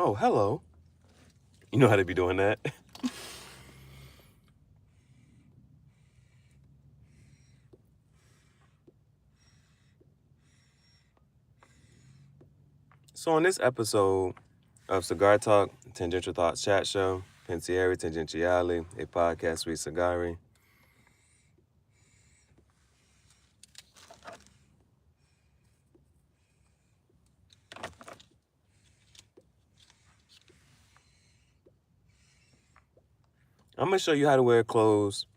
Oh, hello. You know how to be doing that. So on this episode of Cigar Talk, Tangential Thoughts Chat Show, Pensieri Tangentiali, a podcast with Cigari. I'm going to show you how to wear clothes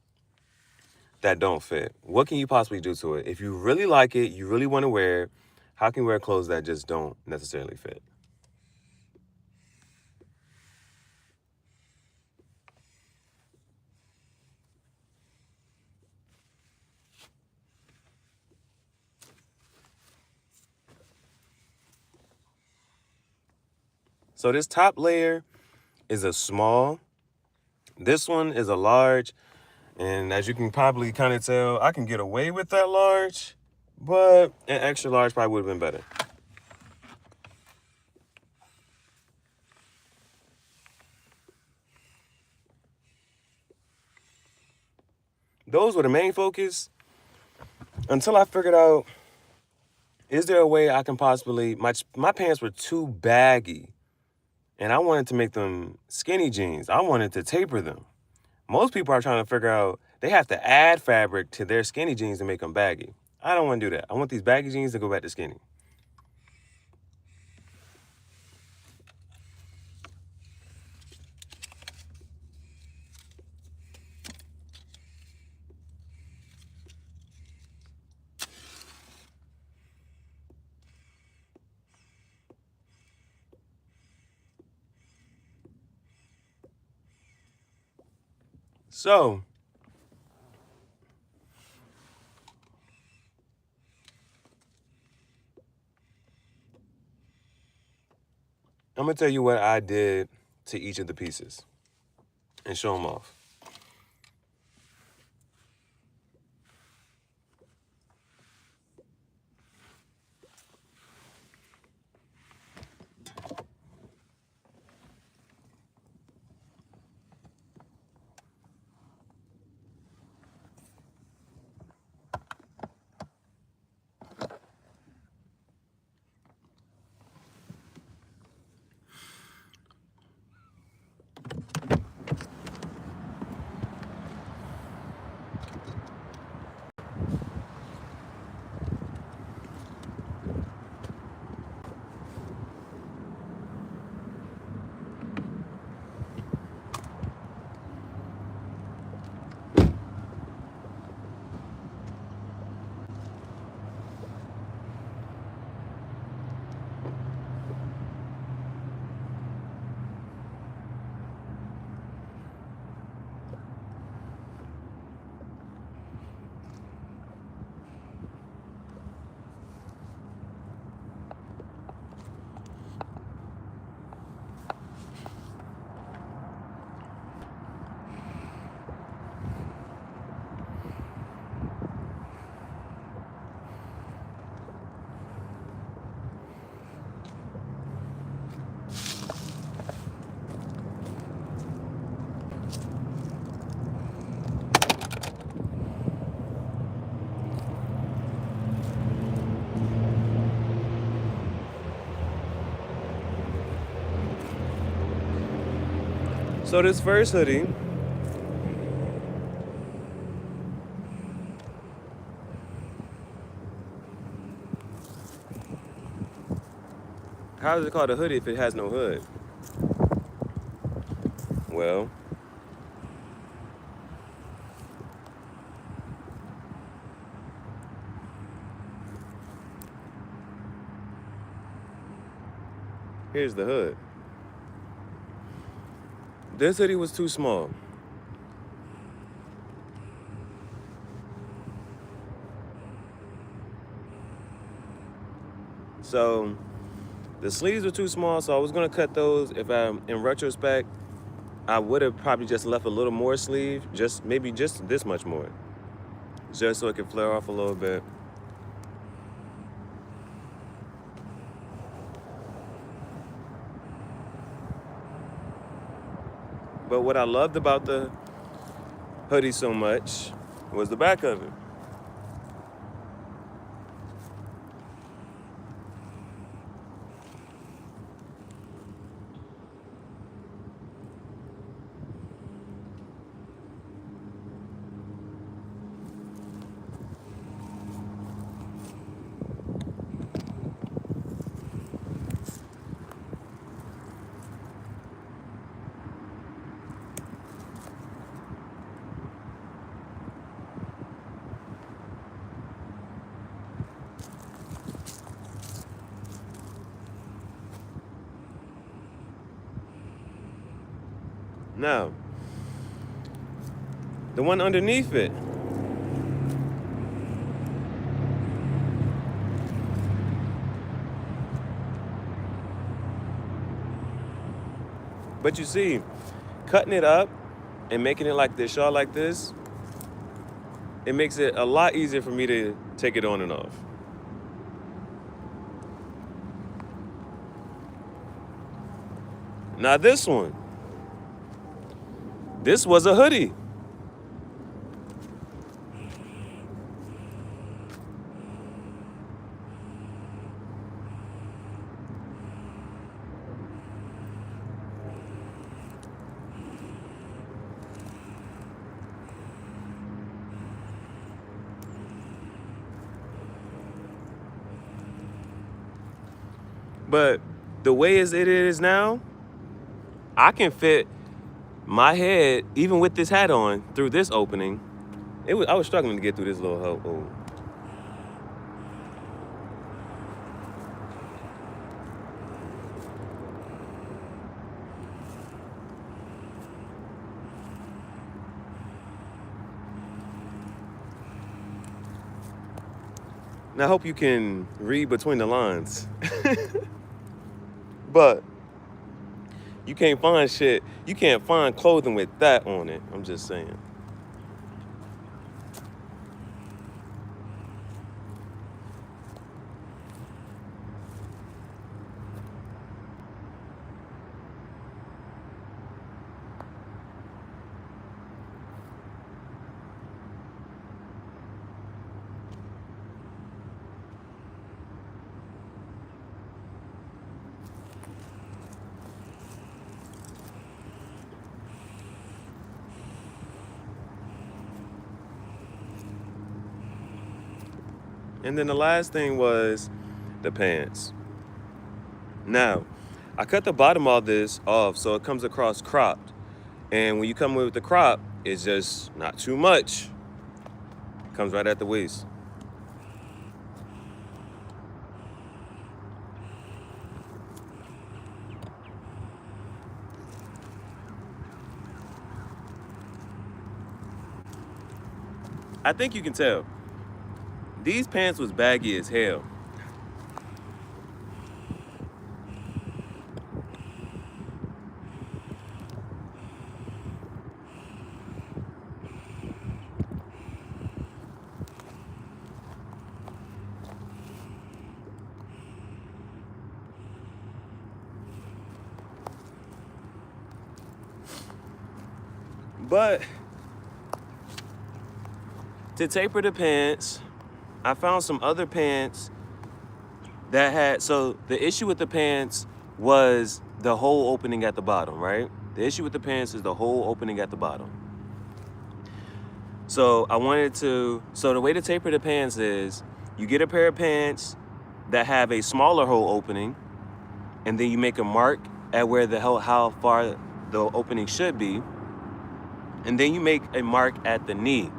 that don't fit. What can you possibly do to it? If you really like it, you really want to wear it, how can you wear clothes that just don't necessarily fit? So this top layer is a small. This one is a large. And as you can probably kind of tell, I can get away with that large, but an extra large probably would have been better. Those were the main focus until I figured out, is there a way I can possibly, my pants were too baggy and I wanted to make them skinny jeans. I wanted to taper them. Most people are trying to figure out, they have to add fabric to their skinny jeans to make them baggy. I don't want to do that. I want these baggy jeans to go back to skinny. So, I'm going to tell you what I did to each of the pieces and show them off. So this first hoodie, how is it called a hoodie if it has no hood? Well, here's the hood. This hoodie was too small. So the sleeves were too small, so I was gonna cut those. If in retrospect, I would have probably just left a little more sleeve, maybe just this much more, just so it could flare off a little bit. But what I loved about the hoodie so much was the back of it. Now, the one underneath it, but you see, cutting it up and making it like this, shawl like this, it makes it a lot easier for me to take it on and off. Now this one, this was a hoodie. But the way as it is now, I can fit my head, even with this hat on, through this opening. I was struggling to get through this little hole. Oh. Now I hope you can read between the lines. But you can't find shit. You can't find clothing with that on it. I'm just saying. And then the last thing was the pants. Now, I cut the bottom of this off so it comes across cropped. And when you come with the crop, it's just not too much. It comes right at the waist. I think you can tell. These pants was baggy as hell. But to taper the pants, I found some other pants that had, so the issue with the pants was the hole opening at the bottom, right? The issue with the pants is the hole opening at the bottom. So so the way to taper the pants is you get a pair of pants that have a smaller hole opening, and then you make a mark at where how far the opening should be. And then you make a mark at the knee.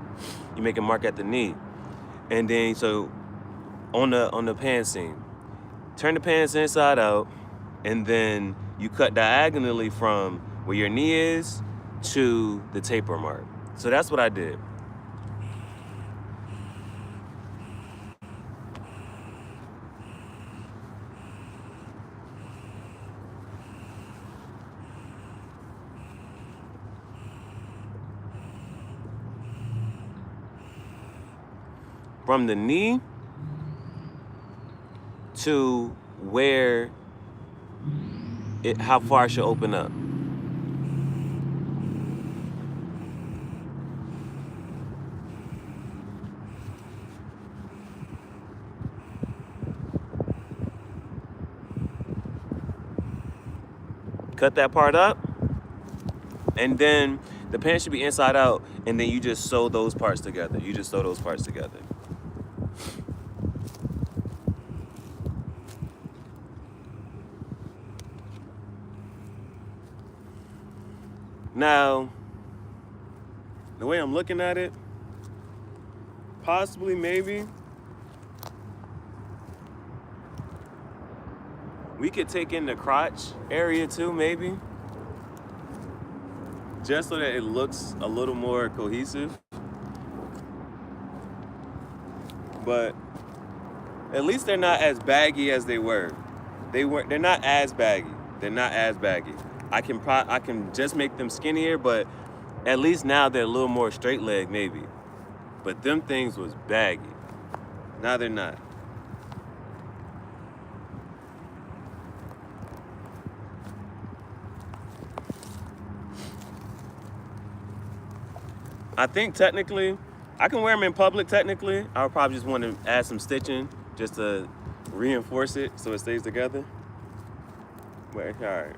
You make a mark at the knee. And then so on the pants seam, turn the pants inside out, and then you cut diagonally from where your knee is to the taper mark. So that's what I did. From the knee to where how far it should open up. cut that part up, and then the pants should be inside out, and then you just sew those parts together. You just sew those parts together. Now, the way I'm looking at it, possibly, maybe, we could take in the crotch area too, maybe. Just so that it looks a little more cohesive. But at least they're not as baggy as they were. They're not as baggy. They're not as baggy. I can just make them skinnier, but at least now they're a little more straight leg, maybe. But them things was baggy. Now they're not. I think technically, I can wear them in public technically. I would probably just want to add some stitching just to reinforce it so it stays together. But all right.